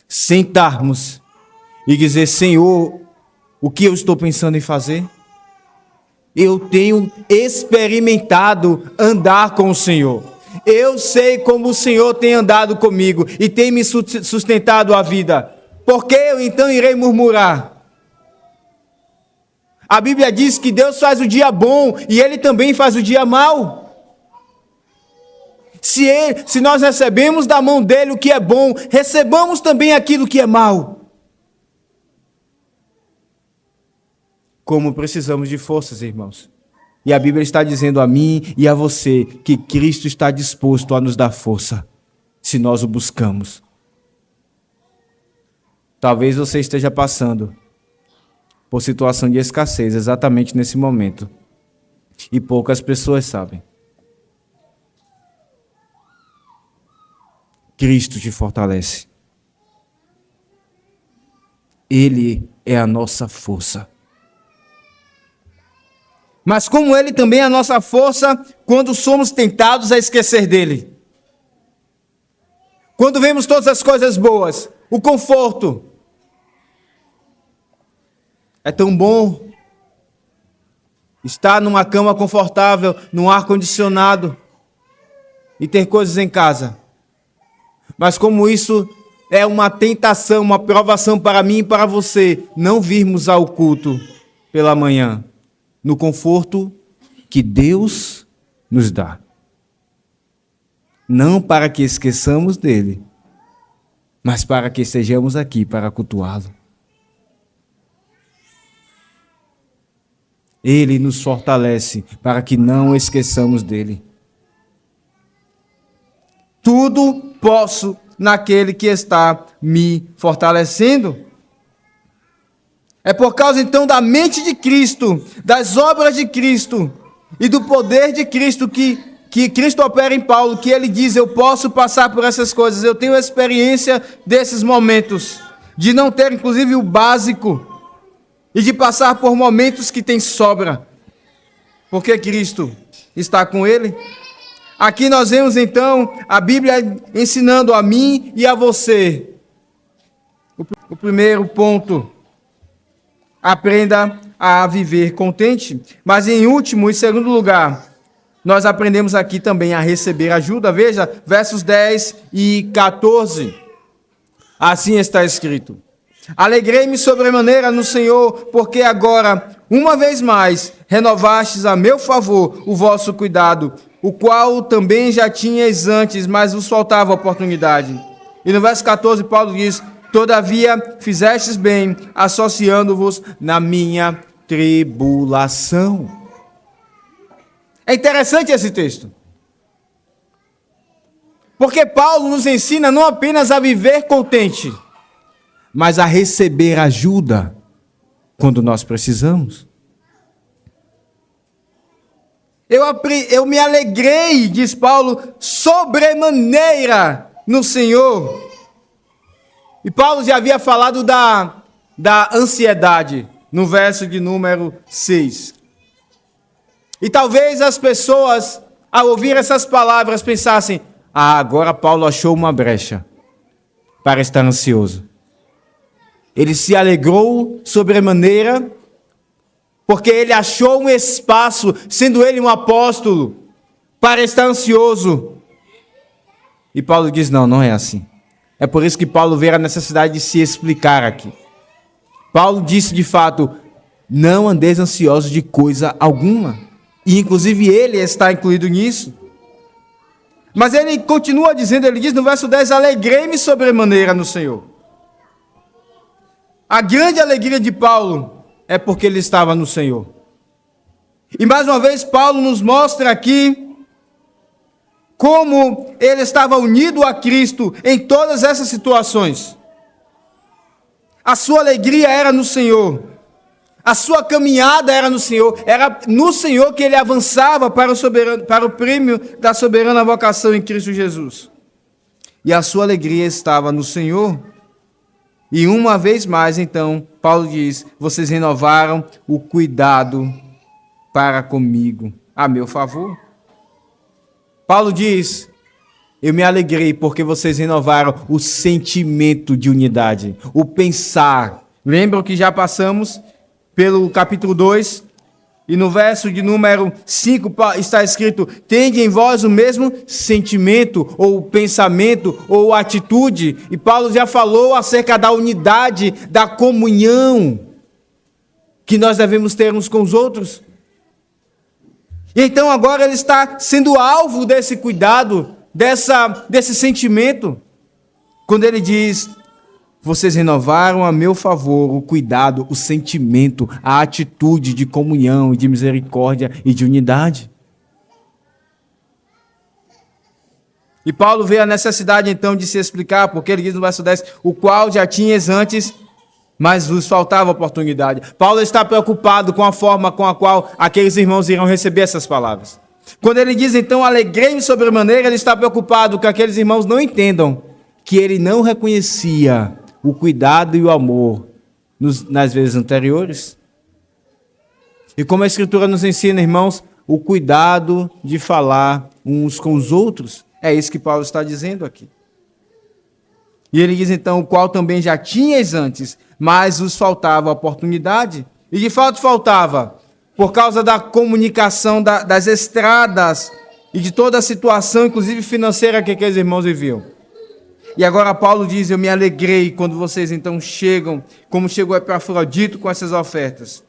sentarmos e dizer: Senhor, o que eu estou pensando em fazer? Eu tenho experimentado andar com o Senhor. Eu sei como o Senhor tem andado comigo e tem me sustentado a vida. Por que eu então irei murmurar? A Bíblia diz que Deus faz o dia bom e Ele também faz o dia mau. Se nós recebemos da mão dele o que é bom, recebamos também aquilo que é mau. Como precisamos de forças, irmãos. E a Bíblia está dizendo a mim e a você que Cristo está disposto a nos dar força, se nós o buscamos. Talvez você esteja passando por situação de escassez exatamente nesse momento. E poucas pessoas sabem. Cristo te fortalece. Ele é a nossa força. Mas como Ele também é a nossa força quando somos tentados a esquecer dEle. Quando vemos todas as coisas boas, o conforto. É tão bom estar numa cama confortável, num ar-condicionado e ter coisas em casa. Mas como isso é uma tentação, uma provação para mim e para você, não virmos ao culto pela manhã, no conforto que Deus nos dá. Não para que esqueçamos dele, mas para que estejamos aqui para cultuá-lo. Ele nos fortalece para que não esqueçamos dele. Tudo posso naquele que está me fortalecendo. É por causa então da mente de Cristo, das obras de Cristo e do poder de Cristo que Cristo opera em Paulo, que ele diz: eu posso passar por essas coisas, eu tenho experiência desses momentos, de não ter inclusive o básico e de passar por momentos que tem sobra, porque Cristo está com ele. Aqui nós vemos então a Bíblia ensinando a mim e a você. O primeiro ponto: aprenda a viver contente. Mas em último e segundo lugar, nós aprendemos aqui também a receber ajuda. Veja, versos 10 e 14. Assim está escrito: alegrei-me sobremaneira no Senhor, porque agora, uma vez mais, renovastes a meu favor o vosso cuidado, o qual também já tinhas antes, mas vos faltava oportunidade. E no verso 14, Paulo diz: todavia fizestes bem, associando-vos na minha tribulação. É interessante esse texto. Porque Paulo nos ensina não apenas a viver contente, mas a receber ajuda quando nós precisamos. Eu me alegrei, diz Paulo, sobremaneira no Senhor. E Paulo já havia falado da ansiedade, no verso de número 6. E talvez as pessoas, ao ouvir essas palavras, pensassem: agora Paulo achou uma brecha para estar ansioso. Ele se alegrou sobremaneira, porque ele achou um espaço, sendo ele um apóstolo, para estar ansioso. E Paulo diz: não é assim. É por isso que Paulo vê a necessidade de se explicar aqui. Paulo disse de fato: não andeis ansiosos de coisa alguma. E inclusive ele está incluído nisso. Mas ele continua dizendo, ele diz no verso 10, alegrei-me sobremaneira no Senhor. A grande alegria de Paulo é porque ele estava no Senhor. E mais uma vez Paulo nos mostra aqui como ele estava unido a Cristo em todas essas situações. A sua alegria era no Senhor. A sua caminhada era no Senhor. Era no Senhor que ele avançava para o prêmio da soberana vocação em Cristo Jesus. E a sua alegria estava no Senhor. E uma vez mais, então, Paulo diz: vocês renovaram o cuidado para comigo, a meu favor. Paulo diz: eu me alegrei porque vocês renovaram o sentimento de unidade, o pensar. Lembram que já passamos pelo capítulo 2, e no verso de número 5 está escrito: tende em vós o mesmo sentimento, ou pensamento, ou atitude. E Paulo já falou acerca da unidade, da comunhão que nós devemos ter uns com os outros. E então agora ele está sendo alvo desse cuidado, desse sentimento, quando ele diz: vocês renovaram a meu favor o cuidado, o sentimento, a atitude de comunhão, de misericórdia e de unidade. E Paulo vê a necessidade então de se explicar, porque ele diz no verso 10, o qual já tinhas antes, mas vos faltava oportunidade. Paulo está preocupado com a forma com a qual aqueles irmãos irão receber essas palavras. Quando ele diz então, alegrei-me sobremaneira, ele está preocupado que aqueles irmãos não entendam que ele não reconhecia o cuidado e o amor nas vezes anteriores. E como a Escritura nos ensina, irmãos, o cuidado de falar uns com os outros, é isso que Paulo está dizendo aqui. E ele diz então, o qual também já tinhas antes, mas vos faltava a oportunidade. E de fato faltava, por causa da comunicação das estradas e de toda a situação, inclusive financeira, que aqueles irmãos viviam. E agora Paulo diz, eu me alegrei quando vocês então chegam, como chegou Epafrodito com essas ofertas.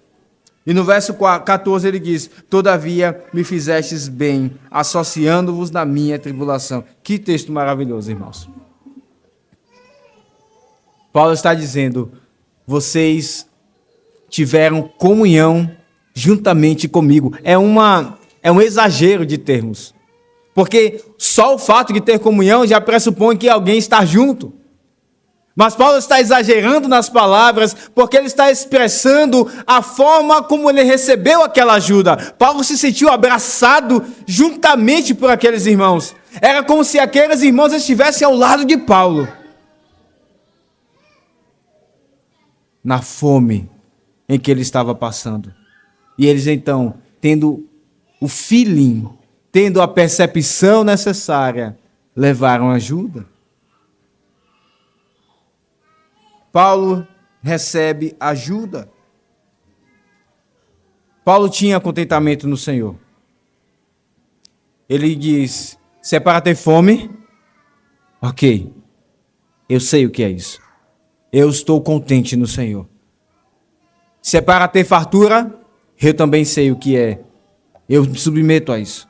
E no verso 14 ele diz, todavia me fizestes bem, associando-vos na minha tribulação. Que texto maravilhoso, irmãos. Paulo está dizendo, vocês tiveram comunhão juntamente comigo. É um exagero de termos. Porque só o fato de ter comunhão já pressupõe que alguém está junto. Mas Paulo está exagerando nas palavras, porque ele está expressando a forma como ele recebeu aquela ajuda. Paulo se sentiu abraçado juntamente por aqueles irmãos. Era como se aqueles irmãos estivessem ao lado de Paulo. Na fome em que ele estava passando. E eles então, tendo o feeling, tendo a percepção necessária, levaram ajuda. Paulo recebe ajuda. Paulo tinha contentamento no Senhor. Ele diz, se é para ter fome, ok, eu sei o que é isso. Eu estou contente no Senhor. Se é para ter fartura, eu também sei o que é. Eu me submeto a isso.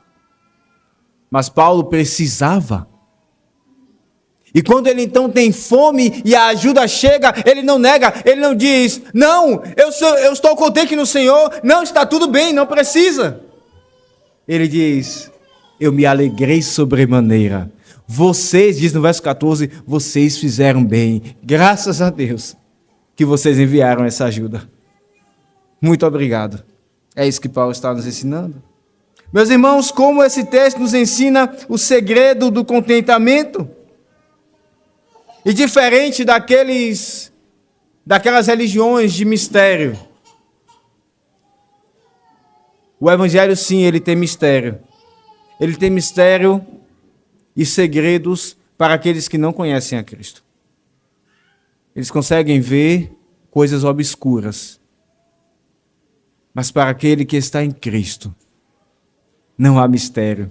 Mas Paulo precisava. E quando ele então tem fome e a ajuda chega, ele não nega, ele não diz, não, eu estou contente no Senhor, não, está tudo bem, não precisa. Ele diz, eu me alegrei sobremaneira. Vocês, diz no verso 14, vocês fizeram bem. Graças a Deus que vocês enviaram essa ajuda. Muito obrigado. É isso que Paulo está nos ensinando. Meus irmãos, como esse texto nos ensina o segredo do contentamento. E diferente daquelas religiões de mistério. O Evangelho, sim, ele tem mistério. Ele tem mistério e segredos para aqueles que não conhecem a Cristo. Eles conseguem ver coisas obscuras. Mas para aquele que está em Cristo, não há mistério.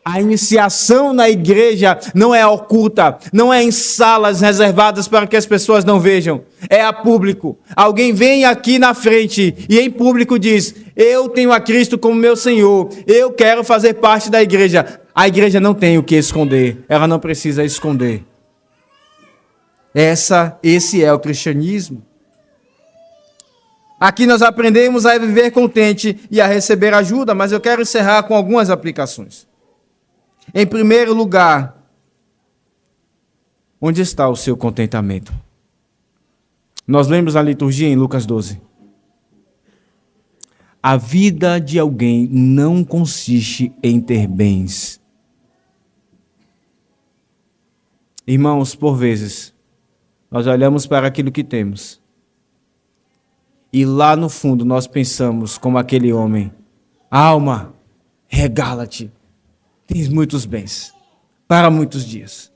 A iniciação na igreja não é oculta, não é em salas reservadas para que as pessoas não vejam, é a público. Alguém vem aqui na frente e em público diz, eu tenho a Cristo como meu Senhor, eu quero fazer parte da igreja. A igreja não tem o que esconder, ela não precisa esconder. Esse é o cristianismo. Aqui nós aprendemos a viver contente e a receber ajuda, mas eu quero encerrar com algumas aplicações. Em primeiro lugar, onde está o seu contentamento? Nós lemos na liturgia em Lucas 12. A vida de alguém não consiste em ter bens. Irmãos, por vezes, nós olhamos para aquilo que temos e lá no fundo nós pensamos como aquele homem: alma, regala-te, tens muitos bens para muitos dias.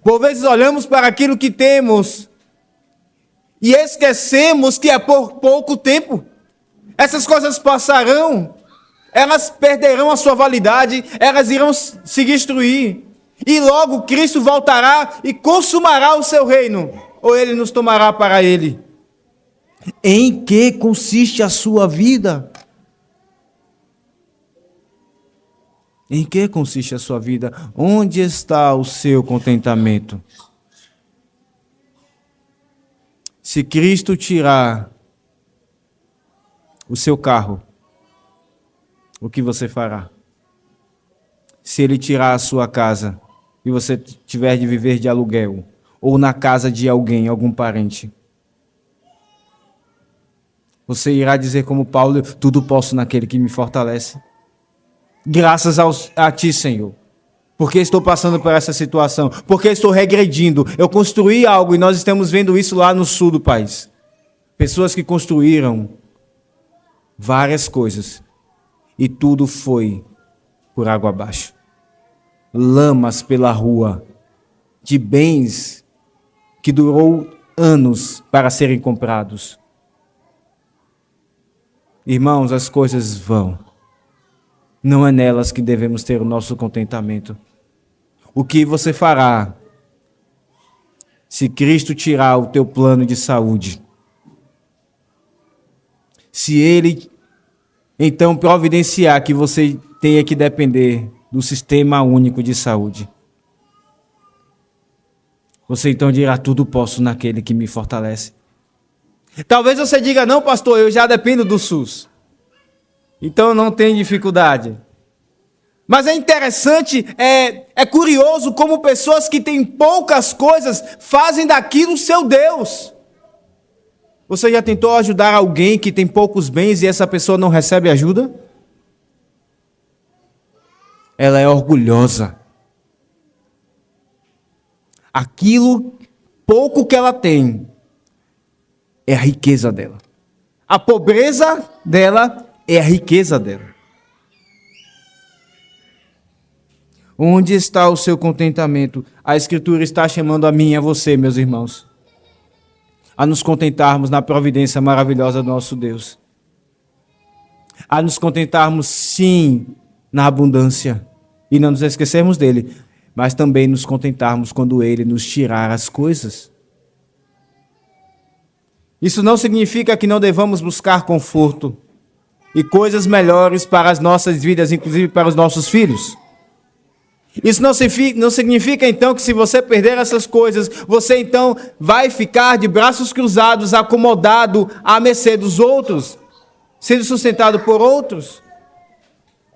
Por vezes olhamos para aquilo que temos e esquecemos que é por pouco tempo. Essas coisas passarão, elas perderão a sua validade, elas irão se destruir. E logo Cristo voltará e consumará o seu reino, ou ele nos tomará para ele. Em que consiste a sua vida? Em que consiste a sua vida? Onde está o seu contentamento? Se Cristo tirar o seu carro, o que você fará? Se ele tirar a sua casa e você tiver de viver de aluguel, ou na casa de alguém, algum parente, você irá dizer como Paulo: tudo posso naquele que me fortalece. Graças a ti, Senhor, porque estou passando por essa situação, porque estou regredindo. Eu construí algo e nós estamos vendo isso lá no sul do país. Pessoas que construíram várias coisas e tudo foi por água abaixo. Lamas pela rua de bens que durou anos para serem comprados. Irmãos, as coisas vão. Não é nelas que devemos ter o nosso contentamento. O que você fará se Cristo tirar o teu plano de saúde? Se Ele, então, providenciar que você tenha que depender do sistema único de saúde, você então dirá: tudo posso naquele que me fortalece. Talvez você diga: não, pastor, eu já dependo do SUS, então não tem dificuldade. Mas é interessante, é curioso como pessoas que têm poucas coisas fazem daquilo o seu Deus. Você já tentou ajudar alguém que tem poucos bens e essa pessoa não recebe ajuda? Ela é orgulhosa. Aquilo pouco que ela tem é a riqueza dela. A pobreza dela é a riqueza dela. Onde está o seu contentamento? A Escritura está chamando a mim e a você, meus irmãos, a nos contentarmos na providência maravilhosa do nosso Deus. A nos contentarmos, sim, na abundância, e não nos esquecermos dele, mas também nos contentarmos quando ele nos tirar as coisas. Isso não significa que não devamos buscar conforto e coisas melhores para as nossas vidas, inclusive para os nossos filhos. Isso não significa, então, que se você perder essas coisas, você, então, vai ficar de braços cruzados, acomodado à mercê dos outros, sendo sustentado por outros.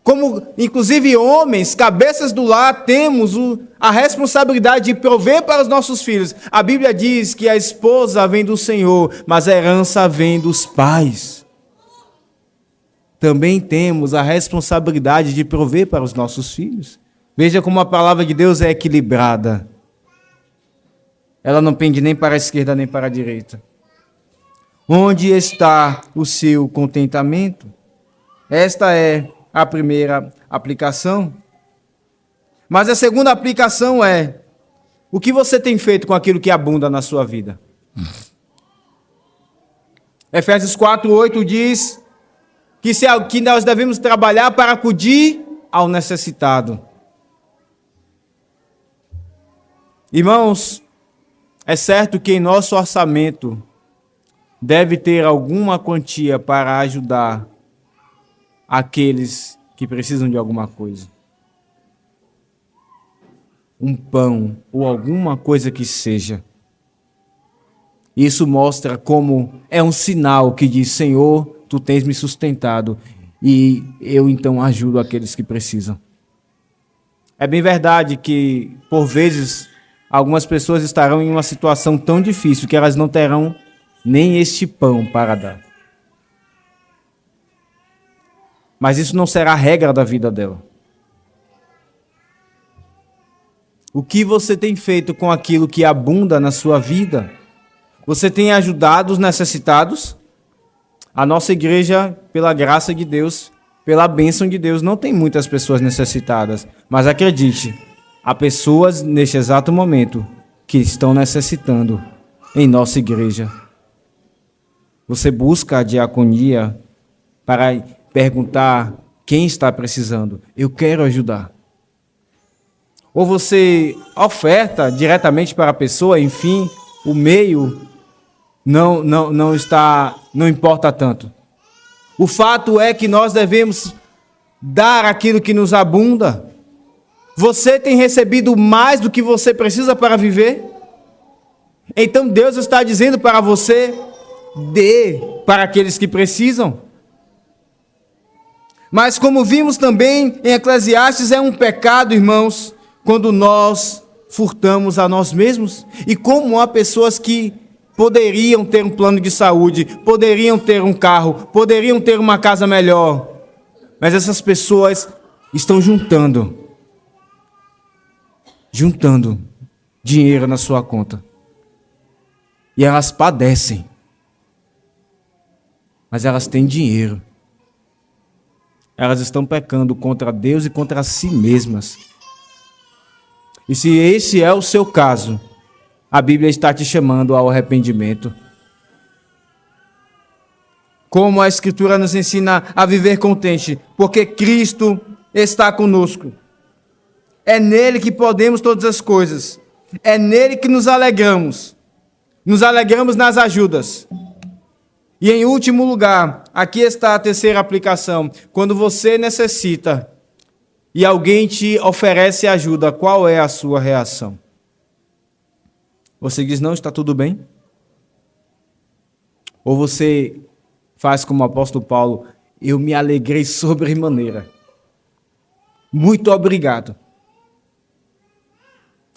Como, inclusive, homens, cabeças do lar, temos a responsabilidade de prover para os nossos filhos. A Bíblia diz que a esposa vem do Senhor, mas a herança vem dos pais. Também temos a responsabilidade de prover para os nossos filhos. Veja como a palavra de Deus é equilibrada. Ela não pende nem para a esquerda nem para a direita. Onde está o seu contentamento? Esta é a primeira aplicação. Mas a segunda aplicação é: o que você tem feito com aquilo que abunda na sua vida? Efésios 4:8 diz que nós devemos trabalhar para acudir ao necessitado. Irmãos, é certo que em nosso orçamento deve ter alguma quantia para ajudar aqueles que precisam de alguma coisa. Um pão ou alguma coisa que seja. Isso mostra como é um sinal que diz: Senhor, tu tens me sustentado e eu então ajudo aqueles que precisam. É bem verdade que, por vezes, algumas pessoas estarão em uma situação tão difícil que elas não terão nem este pão para dar. Mas isso não será a regra da vida dela. O que você tem feito com aquilo que abunda na sua vida? Você tem ajudado os necessitados? A nossa igreja, pela graça de Deus, pela bênção de Deus, não tem muitas pessoas necessitadas. Mas acredite, há pessoas neste exato momento que estão necessitando em nossa igreja. Você busca a diaconia para perguntar quem está precisando. Eu quero ajudar. Ou você oferta diretamente para a pessoa, enfim, o meio não importa tanto. O fato é que nós devemos dar aquilo que nos abunda. Você tem recebido mais do que você precisa para viver? Então Deus está dizendo para você, dê para aqueles que precisam. Mas como vimos também em Eclesiastes, é um pecado, irmãos, quando nós furtamos a nós mesmos. E como há pessoas que poderiam ter um plano de saúde, poderiam ter um carro, poderiam ter uma casa melhor, mas essas pessoas estão juntando dinheiro na sua conta. E elas padecem, mas elas têm dinheiro. Elas estão pecando contra Deus e contra si mesmas. E se esse é o seu caso, a Bíblia está te chamando ao arrependimento. Como a Escritura nos ensina a viver contente, porque Cristo está conosco. É nele que podemos todas as coisas. É nele que nos alegramos. Nos alegramos nas ajudas. E em último lugar, aqui está a terceira aplicação. Quando você necessita e alguém te oferece ajuda, qual é a sua reação? Você diz, não, está tudo bem? Ou você faz como o apóstolo Paulo, eu me alegrei sobremaneira. Muito obrigado.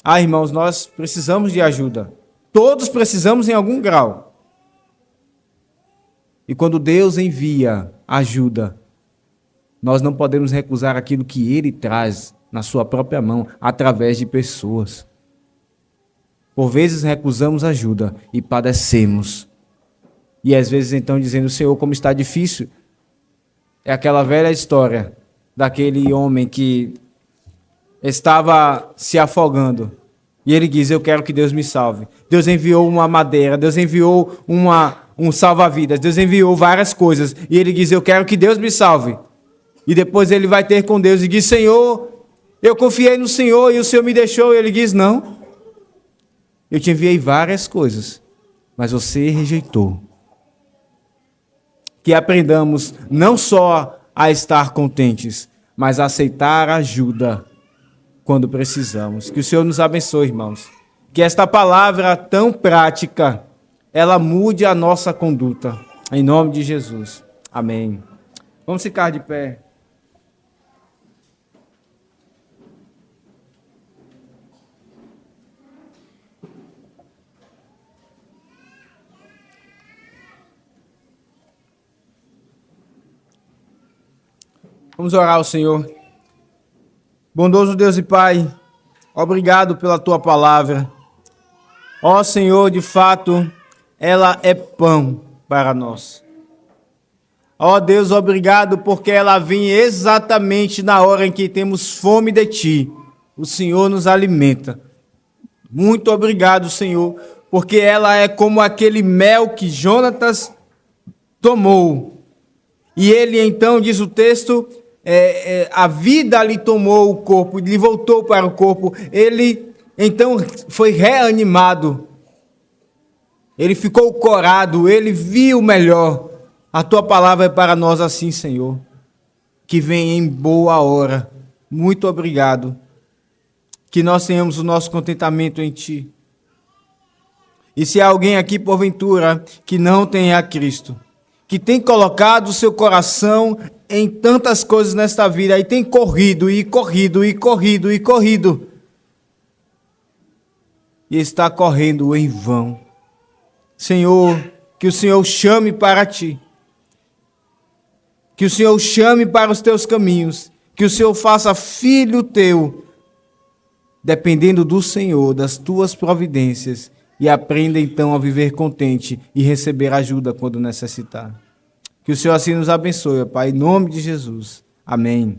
Irmãos, nós precisamos de ajuda. Todos precisamos em algum grau. E quando Deus envia ajuda, nós não podemos recusar aquilo que Ele traz na sua própria mão, através de pessoas. Por vezes recusamos ajuda e padecemos. E às vezes então dizendo, Senhor, como está difícil. É aquela velha história daquele homem que estava se afogando. E ele diz, eu quero que Deus me salve. Deus enviou uma madeira, Deus enviou um salva-vidas, Deus enviou várias coisas. E ele diz, eu quero que Deus me salve. E depois ele vai ter com Deus e diz, Senhor, eu confiei no Senhor e o Senhor me deixou. E ele diz, não, eu te enviei várias coisas, mas você rejeitou. Que aprendamos não só a estar contentes, mas a aceitar ajuda quando precisamos. Que o Senhor nos abençoe, irmãos. Que esta palavra tão prática, ela mude a nossa conduta. Em nome de Jesus. Amém. Vamos ficar de pé. Vamos orar ao Senhor. Bondoso Deus e Pai, obrigado pela Tua palavra. Ó Senhor, de fato, ela é pão para nós. Ó Deus, obrigado porque ela vem exatamente na hora em que temos fome de Ti. O Senhor nos alimenta. Muito obrigado, Senhor, porque ela é como aquele mel que Jonatas tomou. E ele então, diz o texto, a vida lhe tomou o corpo, lhe voltou para o corpo, ele então foi reanimado, ele ficou corado, ele viu melhor. A Tua palavra é para nós assim, Senhor, que vem em boa hora. Muito obrigado, que nós tenhamos o nosso contentamento em Ti. E se há alguém aqui, porventura, que não tem a Cristo, que tem colocado o seu coração em tantas coisas nesta vida, e tem corrido, e está correndo em vão. Senhor, que o Senhor chame para ti. Que o Senhor chame para os teus caminhos. Que o Senhor faça filho teu, dependendo do Senhor, das tuas providências, e aprenda então a viver contente e receber ajuda quando necessitar. Que o Senhor assim nos abençoe, Pai, em nome de Jesus. Amém.